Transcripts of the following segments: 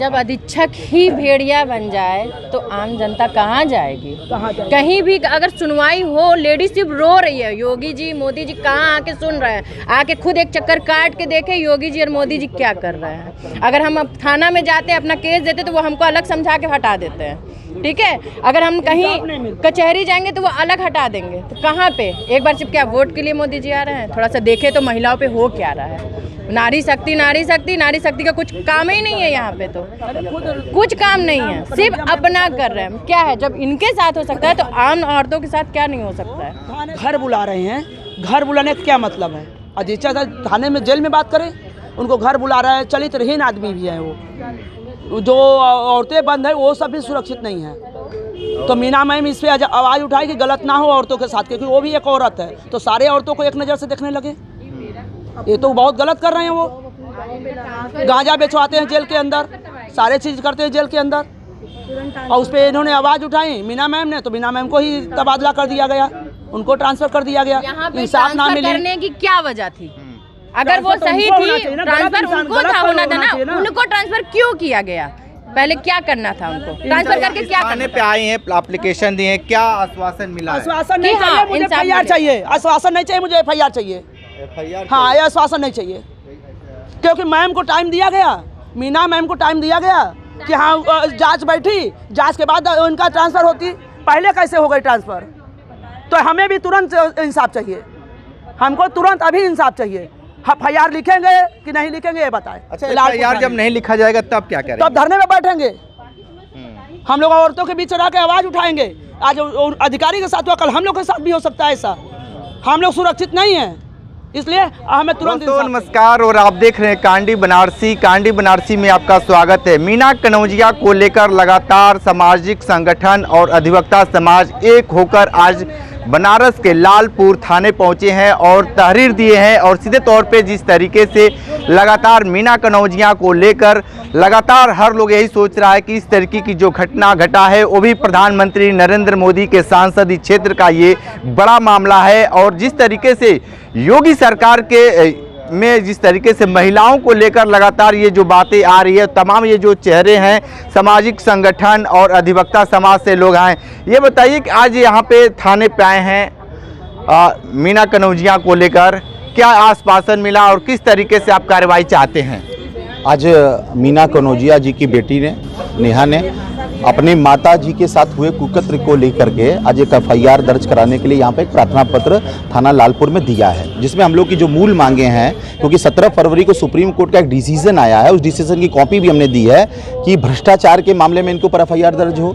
जब अधीक्षक ही भेड़िया बन जाए तो आम जनता कहाँ जाएगी? कहीं भी अगर सुनवाई हो, लेडीज सिर्फ रो रही है, योगी जी मोदी जी कहाँ आके सुन रहे हैं? आके खुद एक चक्कर काट के देखे योगी जी और मोदी जी क्या कर रहे हैं। अगर हम थाना में जाते हैं अपना केस देते तो वो हमको अलग समझा के हटा देते हैं, ठीक है। अगर हम कहीं कचहरी जाएंगे तो वो अलग हटा देंगे। तो कहाँ पे? एक बार सिर्फ क्या वोट के लिए मोदी जी आ रहे हैं? थोड़ा सा देखे तो महिलाओं पे हो क्या रहा है। नारी शक्ति नारी शक्ति नारी शक्ति का कुछ काम ही नहीं है यहाँ पे, तो कुछ काम नहीं है, सिर्फ अपना कर रहे हैं। क्या है, जब इनके साथ हो सकता है तो आम औरतों के साथ क्या नहीं हो सकता है? घर बुला रहे हैं, घर बुलाने का क्या मतलब है? अधीक्षक थाने में जेल में बात करें, उनको घर बुला रहा है। चरित्रहीन आदमी भी है वो, जो औरतें बंद है वो सब भी सुरक्षित नहीं है। तो मीना मैम इस पर आवाज़ उठाई कि गलत ना हो औरतों के साथ, क्योंकि वो भी एक औरत है। तो सारे औरतों को एक नज़र से देखने लगे, ये तो बहुत गलत कर रहे हैं। वो गांजा बेचवाते हैं जेल के अंदर, सारे चीज़ करते हैं जेल के अंदर, और उस पर इन्होंने आवाज़ उठाई मीना मैम ने, तो मीना मैम को ही तबादला कर दिया गया, उनको ट्रांसफ़र कर दिया गया। इंसाफ ना मिले करने की क्या वजह थी? अगर वो सही थी, ट्रांसफर उनको था होना था ना, उनको ट्रांसफर क्यों किया गया? पहले क्या करना था उनको? ट्रांसफर करके क्या करना? पे आए हैं, एप्लीकेशन दिए हैं, क्या आश्वासन मिला? आश्वासन नहीं चाहिए मुझे, FIR चाहिए। आश्वासन नहीं चाहिए मुझे, FIR चाहिए। हाँ, ये आश्वासन नहीं चाहिए, क्योंकि मैम को टाइम दिया गया, मीना मैम को टाइम दिया गया कि हाँ जांच बैठी, जांच के बाद उनका ट्रांसफ़र होती। पहले कैसे हो गई ट्रांसफ़र? तो हमें भी तुरंत इंसाफ चाहिए, हमको तुरंत अभी इंसाफ चाहिए। FIR लिखेंगे कि नहीं लिखेंगे ये बताएं। अच्छा, FIR जब नहीं लिखा जाएगा तब क्या करेंगे? तब धरने में बैठेंगे, हम लोग औरतों के बीच रह के आवाज़ उठाएंगे। आज अधिकारी के साथ हुआ, कल हम लोग के साथ भी हो सकता है ऐसा। हम लोग सुरक्षित नहीं हैं, इसलिए हमें तुरंत। नमस्कार, और आप देख रहे हैं कांडी बनारसी। कांडी बनारसी में आपका स्वागत है। मीना कनौजिया को लेकर लगातार सामाजिक संगठन और अधिवक्ता समाज एक होकर आज बनारस के लालपुर थाने पहुंचे हैं और तहरीर दिए हैं। और सीधे तौर पे जिस तरीके से लगातार मीना कनौजिया को लेकर लगातार हर लोग यही सोच रहा है कि इस तरीके की जो घटना घटा है वो भी प्रधानमंत्री नरेंद्र मोदी के सांसदीय क्षेत्र का ये बड़ा मामला है। और जिस तरीके से योगी सरकार के में जिस तरीके से महिलाओं को लेकर लगातार ये जो बातें आ रही है, तमाम ये जो चेहरे हैं सामाजिक संगठन और अधिवक्ता समाज से लोग आए, ये बताइए कि आज यहाँ पे थाने पे आए हैं मीना कनौजिया को लेकर, क्या आश्वासन मिला और किस तरीके से आप कार्रवाई चाहते हैं? आज मीना कनौजिया जी की बेटी ने, नेहा ने, अपने माता जी के साथ हुए कुकर्म को लेकर के आज एक FIR दर्ज कराने के लिए यहाँ पे एक प्रार्थना पत्र थाना लालपुर में दिया है, जिसमें हम लोग की जो मूल मांगे हैं, क्योंकि 17 फरवरी को सुप्रीम कोर्ट का एक डिसीजन आया है, उस डिसीजन की कॉपी भी हमने दी है कि भ्रष्टाचार के मामले में इनके ऊपर FIR दर्ज हो,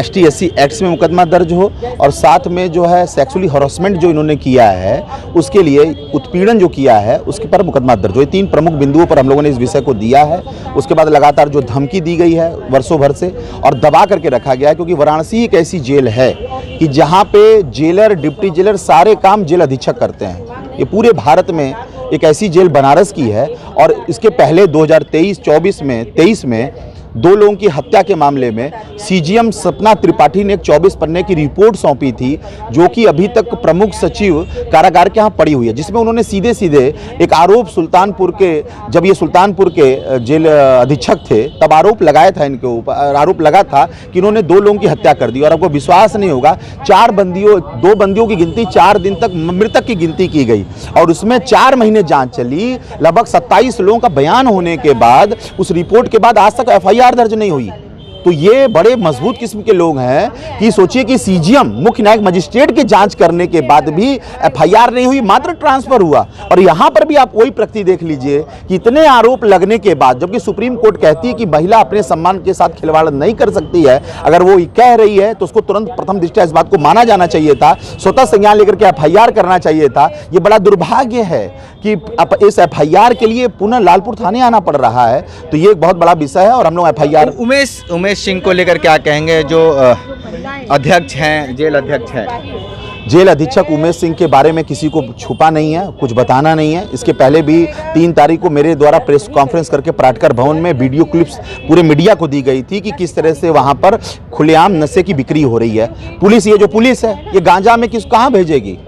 ST SC एक्ट्स में मुकदमा दर्ज हो, और साथ में जो है सेक्सुअली हरासमेंट जो इन्होंने किया है उसके लिए, उत्पीड़न जो किया है उसके पर मुकदमा दर्ज हो। ये 3 प्रमुख बिंदुओं पर हम लोगों ने इस विषय को दिया है। उसके बाद लगातार जो धमकी दी गई है वर्षों भर से और दबा करके रखा गया है, क्योंकि वाराणसी एक ऐसी जेल है कि जहाँ पे जेलर, डिप्टी जेलर सारे काम जेल अधीक्षक करते हैं। ये पूरे भारत में एक ऐसी जेल बनारस की है। और इसके पहले 2023 में 2 लोगों की हत्या के मामले में CGM सपना त्रिपाठी ने एक 24 पन्ने की रिपोर्ट सौंपी थी, जो कि अभी तक प्रमुख सचिव कारागार के यहाँ पड़ी हुई है, जिसमें उन्होंने सीधे सीधे एक आरोप सुल्तानपुर के, जब ये सुल्तानपुर के जेल अधीक्षक थे तब आरोप लगाया था, इनके ऊपर आरोप लगा था कि इन्होंने 2 लोगों की हत्या कर दी। और आपको विश्वास नहीं होगा, 2 बंदियों की गिनती 4 दिन तक मृतक की गिनती की गई और उसमें 4 महीने जाँच चली। लगभग 27 लोगों का बयान होने के बाद, उस रिपोर्ट के बाद आज तक FIR दर्ज नहीं हुई। तो ये बड़े मजबूत किस्म के लोग हैं कि सोचिए कि CGM मुख्य न्यायिक मजिस्ट्रेट की जांच करने के बाद भी FIR नहीं हुई, मात्र ट्रांसफर हुआ। और यहाँ पर भी आप वही प्रकृति देख लीजिए कि इतने आरोप लगने के बाद, जबकि सुप्रीम कोर्ट कहती है कि महिला अपने सम्मान के साथ खिलवाड़ नहीं कर सकती है, अगर वो कह रही है तो उसको तुरंत प्रथम दृष्टया इस बात को माना जाना चाहिए था, स्वतः संज्ञान लेकर के FIR करना चाहिए था। ये बड़ा दुर्भाग्य है कि इस FIR के लिए पुनः लालपुर थाने आना पड़ रहा है। तो ये एक बहुत बड़ा विषय है और हम लोग FIR। उमेश सिंह को लेकर क्या कहेंगे, जो अध्यक्ष हैं, जेल अध्यक्ष हैं? जेल अधीक्षक उमेश सिंह के बारे में किसी को छुपा नहीं है, कुछ बताना नहीं है। इसके पहले भी 3 तारीख को मेरे द्वारा प्रेस कॉन्फ्रेंस करके पराटकर भवन में वीडियो क्लिप्स पूरे मीडिया को दी गई थी कि किस तरह से वहां पर खुलेआम नशे की बिक्री हो रही है। पुलिस, ये जो पुलिस है, ये गांजा में कहाँ भेजेगी?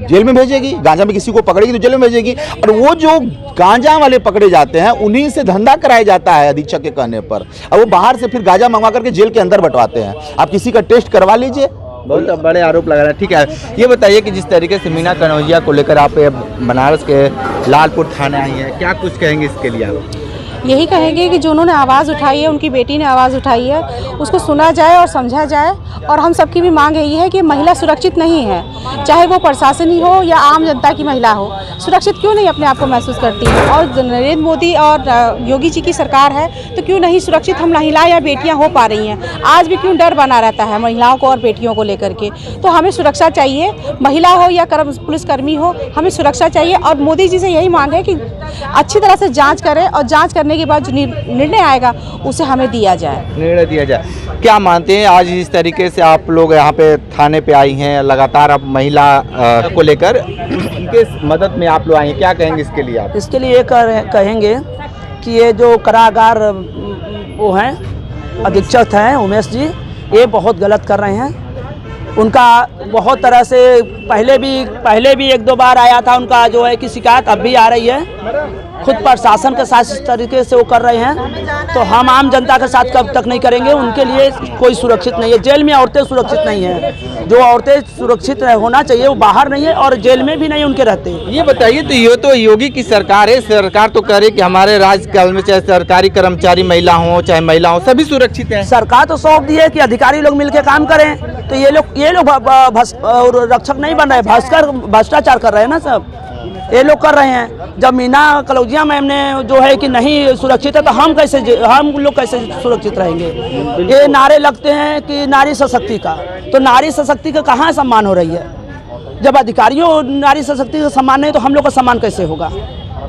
जेल में भेजेगी, गांजा में किसी को पकड़ेगी तो जेल में भेजेगी। और वो जो गांजा वाले पकड़े जाते हैं उन्हीं से धंधा कराया जाता है अधीक्षक के कहने पर, और वो बाहर से फिर गांजा मंगवा करके जेल के अंदर बंटवाते हैं। आप किसी का टेस्ट करवा लीजिए। बहुत बड़े आरोप लगा रहे हैं। ठीक है, ये बताइए कि जिस तरीके से मीना कनौजिया को लेकर आप बनारस के लालपुर थाने आई हैं, क्या कुछ कहेंगे इसके लिए आप? यही कहेंगे कि जो उन्होंने आवाज़ उठाई है, उनकी बेटी ने आवाज़ उठाई है, उसको सुना जाए और समझा जाए। और हम सबकी भी मांग यही है कि महिला सुरक्षित नहीं है, चाहे वो प्रशासन ही हो या आम जनता की महिला हो, सुरक्षित क्यों नहीं अपने आप को महसूस करती है। और नरेंद्र मोदी और योगी जी की सरकार है तो क्यों नहीं सुरक्षित हम महिलाएं या बेटियां हो पा रही हैं। आज भी क्यों डर बना रहता है महिलाओं को और बेटियों को लेकर के। तो हमें सुरक्षा चाहिए, महिला हो या पुलिसकर्मी हो, हमें सुरक्षा चाहिए। और मोदी जी से यही मांग है कि अच्छी तरह से जाँच करें और जाँच करने के बाद जो निर्णय आएगा उसे हमें दिया जाए, निर्णय दिया जाए। क्या मानते हैं आज इस तरीके से आप लोग यहाँ पे थाने पे आई हैं, लगातार आप महिला को लेकर उनके मदद में आप लोग आई हैं, क्या कहेंगे इसके लिए आप? इसके लिए कहेंगे कि ये जो कारागार वो हैं अधीक्षक हैं उमेश जी, ये बहुत गलत कर रहे हैं। उनका बहुत तरह से पहले भी एक दो बार आया था उनका जो है कि शिकायत, अब भी आ रही है। खुद प्रशासन के साथ इस तरीके से वो कर रहे हैं, तो हम आम जनता के साथ कब तक नहीं करेंगे। उनके लिए कोई सुरक्षित नहीं है, जेल में औरतें सुरक्षित नहीं हैं। जो औरतें सुरक्षित होना चाहिए वो बाहर नहीं है और जेल में भी नहीं उनके रहते हैं। ये बताइए, तो ये तो योगी की सरकार है, सरकार तो कह रही कि हमारे राज्यकाल में चाहे सरकारी कर्मचारी महिला हो चाहे महिला हो सभी सुरक्षित हैं। सरकार तो सौंप दी है कि अधिकारी लोग मिलकर काम करें, तो ये लोग रक्षक नहीं बन रहे, भ्रष्टाचार कर रहे हैं ना सब, ये लोग कर रहे हैं। जब मीना कनौजिया मैम ने जो है कि नहीं सुरक्षित है तो हम लोग कैसे सुरक्षित रहेंगे। ये नारे लगते हैं कि नारी सशक्ति का, तो नारी सशक्ति का कहाँ सम्मान हो रही है? जब अधिकारियों नारी सशक्ति का सम्मान नहीं तो हम लोग का सम्मान कैसे होगा?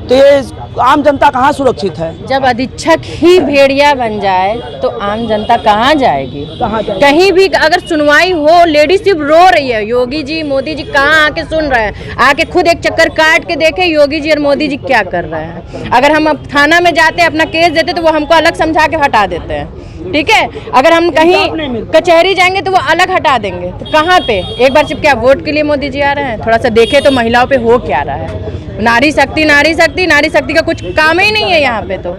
तो ये आम जनता कहाँ सुरक्षित है? जब अधीक्षक ही भेड़िया बन जाए तो आम जनता कहाँ जाएगी? कहीं भी अगर सुनवाई हो, लेडीज सिर्फ रो रही है, योगी जी मोदी जी कहाँ आके सुन रहे हैं? आके खुद एक चक्कर काट के देखे योगी जी और मोदी जी क्या कर रहे हैं। अगर हम थाना में जाते अपना केस देते तो वो हमको अलग समझा के हटा देते हैं, ठीक है। अगर हम कहीं कचहरी जाएंगे तो वो अलग हटा देंगे। तो कहाँ पे एक बार सिर्फ क्या वोट के लिए मोदी जी आ रहे हैं? थोड़ा सा देखे तो महिलाओं पे हो क्या रहा है। नारी शक्ति नारी शक्ति नारी शक्ति का कुछ काम ही नहीं है यहाँ पे, तो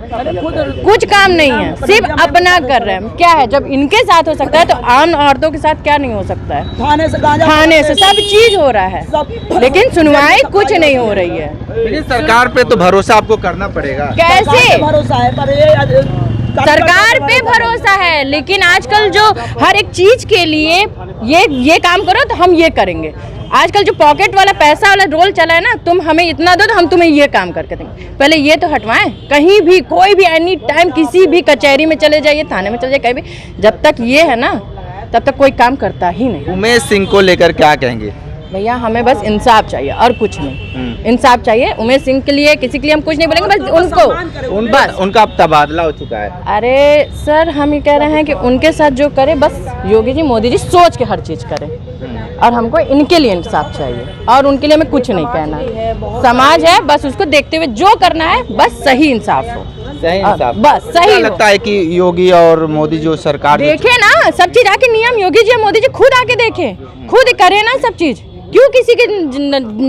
कुछ काम नहीं है, सिर्फ अपना कर रहे हैं। क्या है, जब इनके साथ हो सकता है तो आम औरतों के साथ क्या नहीं हो सकता है? थाने से सब चीज हो रहा है, लेकिन सुनवाई कुछ नहीं हो रही है। लेकिन सरकार पे तो भरोसा आपको करना पड़ेगा। कैसे भरोसा है? पर सरकार पे भरोसा है, लेकिन आजकल जो हर एक चीज के लिए ये काम करो तो हम ये करेंगे। आजकल जो पॉकेट वाला पैसा वाला रोल चला है ना, तुम हमें इतना दो तो हम तुम्हें ये काम करके देंगे। पहले ये तो हटवाएं। कहीं भी कोई भी एनी टाइम किसी भी कचहरी में चले जाइए, थाने में चले जाइए, कहीं भी, जब तक ये है ना तब तक कोई काम करता ही नहीं। उमेश सिंह को लेकर क्या कहेंगे? भैया हमें बस इंसाफ चाहिए और कुछ नहीं, इंसाफ चाहिए। उमेश सिंह के लिए किसी के लिए हम कुछ नहीं बोलेंगे, बस उनका अब तबादला हो चुका है। अरे सर, हम ये कह रहे हैं कि उनके साथ जो करे बस योगी जी मोदी जी सोच के हर चीज करें, और हमको इनके लिए इंसाफ चाहिए और उनके लिए हमें कुछ नहीं कहना। समाज है, बस उसको देखते हुए जो करना है बस सही इंसाफ हो, सही इंसाफ, बस सही लगता है कि योगी और मोदी जो सरकार देखे ना सब चीज आके, नियम योगी जी मोदी जी खुद आके देखे, खुद करे ना सब चीज। क्यों किसी के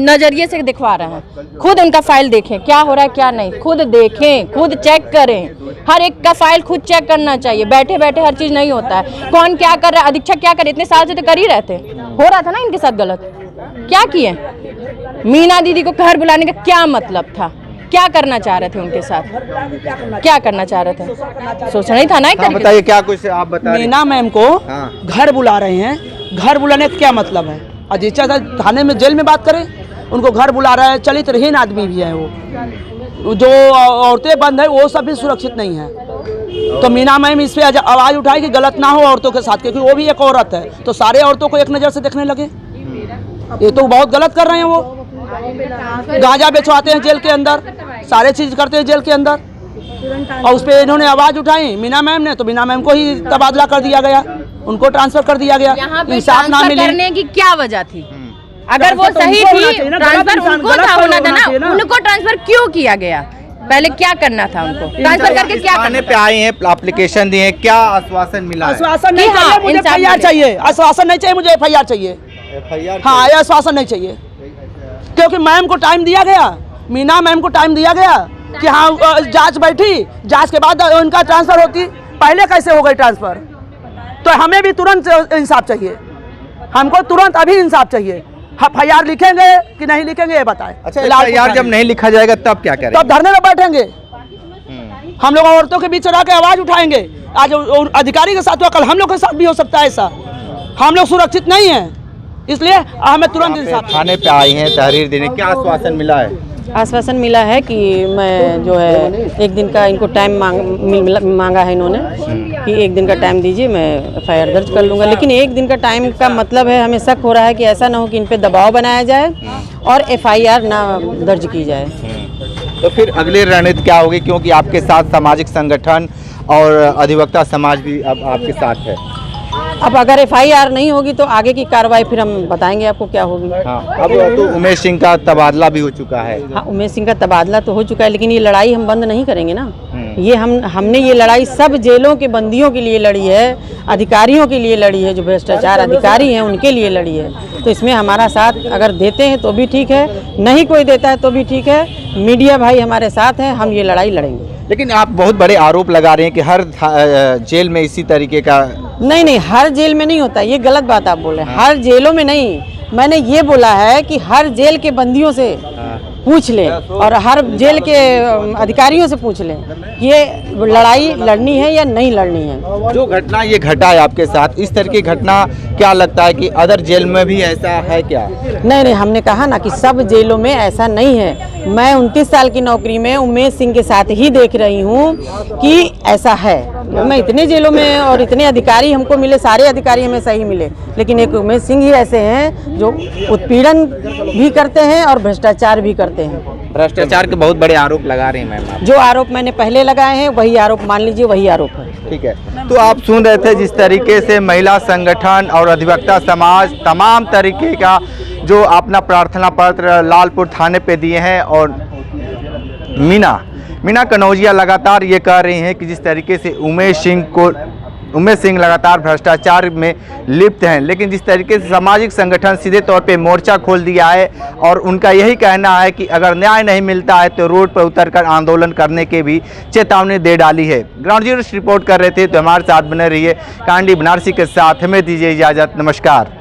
नजरिए से दिखवा रहे हैं? खुद उनका फाइल देखें क्या हो रहा है क्या नहीं, खुद देखें, खुद चेक करें। हर एक का फाइल खुद चेक करना चाहिए, बैठे बैठे हर चीज नहीं होता है। कौन क्या कर रहा है, अधीक्षक क्या करे, इतने साल से तो कर ही रहते। हो रहा था ना इनके साथ गलत, क्या किए? मीना दीदी को घर बुलाने का क्या मतलब था? क्या करना चाह रहे थे उनके साथ? क्या करना चाह रहे थे? सोचना ही था ना। एक बताइए क्या कुछ आप बता। मीना मैम को घर बुला रहे हैं, घर बुलाने का क्या मतलब है? अधीक्षक थाने में जेल में बात करें, उनको घर बुला रहा है। चरित्रहीन आदमी भी है वो, जो औरतें बंद है वो सब भी सुरक्षित नहीं है। तो मीना मैम इस पे आवाज़ उठाई कि गलत ना हो औरतों के साथ, क्योंकि वो भी एक औरत है, तो सारे औरतों को एक नज़र से देखने लगे। ये तो बहुत गलत कर रहे हैं। वो गांजा बेचवाते हैं जेल के अंदर, सारे चीज़ करते हैं जेल के अंदर, और उस पर इन्होंने आवाज़ उठाई मीना मैम ने, तो मीना मैम को ही तबादला कर दिया गया, उनको ट्रांसफर कर दिया गया। इंसाफ ना मिले करने की क्या वजह थी? अगर वो सही थी, ट्रांसफर उनको होना था ना, उनको ट्रांसफर क्यों किया गया? पहले क्या करना था उनको? ट्रांसफर करके क्या थाने पे आए हैं, एप्लीकेशन दिए हैं, क्या आश्वासन मिला? आश्वासन नहीं चाहिए मुझे, FIR चाहिए। आश्वासन नहीं चाहिए मुझे, FIR चाहिए। हाँ, ये आश्वासन नहीं चाहिए। क्योंकि मैम को टाइम दिया गया, मीना मैम को टाइम दिया गया कि हाँ जांच बैठी, जांच के बाद उनका ट्रांसफ़र होती। पहले कैसे हो गई ट्रांसफ़र? तो हमें भी तुरंत इंसाफ चाहिए, हमको तुरंत अभी इंसाफ चाहिए। FIR लिखेंगे कि नहीं लिखेंगे ये बताएं। अच्छा, FIR जब नहीं लिखा जाएगा तब क्या करेंगे? तब धरने में बैठेंगे, हम लोग औरतों के बीच रह के आवाज़ उठाएंगे। आज अधिकारी के साथ हुआ, कल हम लोग के साथ भी हो सकता है ऐसा। हम लोग सुरक्षित नहीं हैं, इसलिए हमें तुरंत इंसाफ। थाने पे आई हैं तहरीर देने, क्या आश्वासन मिला है? आश्वासन मिला है कि मैं जो है 1 दिन का इनको टाइम मांगा है इन्होंने कि 1 दिन का टाइम दीजिए, मैं FIR दर्ज कर लूँगा। लेकिन 1 दिन का टाइम का मतलब है, हमें शक हो रहा है कि ऐसा ना हो कि इन पे दबाव बनाया जाए और FIR ना दर्ज की जाए। तो फिर अगली रणनीति क्या होगी, क्योंकि आपके साथ सामाजिक संगठन और अधिवक्ता समाज भी अब आपके साथ है? अब अगर FIR नहीं होगी तो आगे की कार्रवाई फिर हम बताएंगे आपको क्या होगी। हाँ, अब तो उमेश सिंह का तबादला भी हो चुका है। हाँ, उमेश सिंह का तबादला तो हो चुका है, लेकिन ये लड़ाई हम बंद नहीं करेंगे ना। ये हमने ये लड़ाई सब जेलों के बंदियों के लिए लड़ी है, अधिकारियों के लिए लड़ी है, जो भ्रष्टाचार अधिकारी हैं उनके लिए लड़ी है। तो इसमें हमारा साथ अगर देते हैं तो भी ठीक है, नहीं कोई देता है तो भी ठीक है। मीडिया भाई हमारे साथ हैं, हम ये लड़ाई लड़ेंगे। लेकिन आप बहुत बड़े आरोप लगा रहे हैं कि हर जेल में इसी तरीके का। नहीं, हर जेल में नहीं होता, ये गलत बात आप बोल रहे हैं। हर जेलों में नहीं, मैंने ये बोला है कि हर जेल के बंदियों से पूछ लें और हर जेल के अधिकारियों से पूछ लें ये लड़ाई लड़नी है या नहीं लड़नी है। जो घटना ये घटा है आपके साथ, इस तरह की घटना क्या लगता है कि अदर जेल में भी ऐसा है क्या? नहीं, हमने कहा ना कि सब जेलों में ऐसा नहीं है। मैं 29 साल की नौकरी में उमेश सिंह के साथ ही देख रही हूँ कि ऐसा है। मैं इतने जेलों में और इतने अधिकारी हमको मिले, सारे अधिकारी हमें सही मिले, लेकिन एक उमेश सिंह ही ऐसे हैं जो उत्पीड़न भी करते हैं और भ्रष्टाचार भी करते हैं। भ्रष्टाचार के बहुत बड़े आरोप लगा रहे हैं मैम। जो आरोप मैंने पहले लगाए हैं वही आरोप मान लीजिए, वही आरोप है। ठीक है, तो आप सुन रहे थे जिस तरीके से महिला संगठन और अधिवक्ता समाज तमाम तरीके का जो अपना प्रार्थना पत्र लालपुर थाने पे दिए हैं। और मीना कनौजिया लगातार ये कह रही हैं कि जिस तरीके से उमेश सिंह लगातार भ्रष्टाचार में लिप्त हैं, लेकिन जिस तरीके से सामाजिक संगठन सीधे तौर पे मोर्चा खोल दिया है और उनका यही कहना है कि अगर न्याय नहीं मिलता है तो रोड पर उतरकर आंदोलन करने के भी चेतावनी दे डाली है। ग्राउंड जीरो से रिपोर्ट कर रहे थे, तो हमारे साथ बने रहिए। कांडी बनारसी के साथ हमें दीजिए इजाज़त। नमस्कार।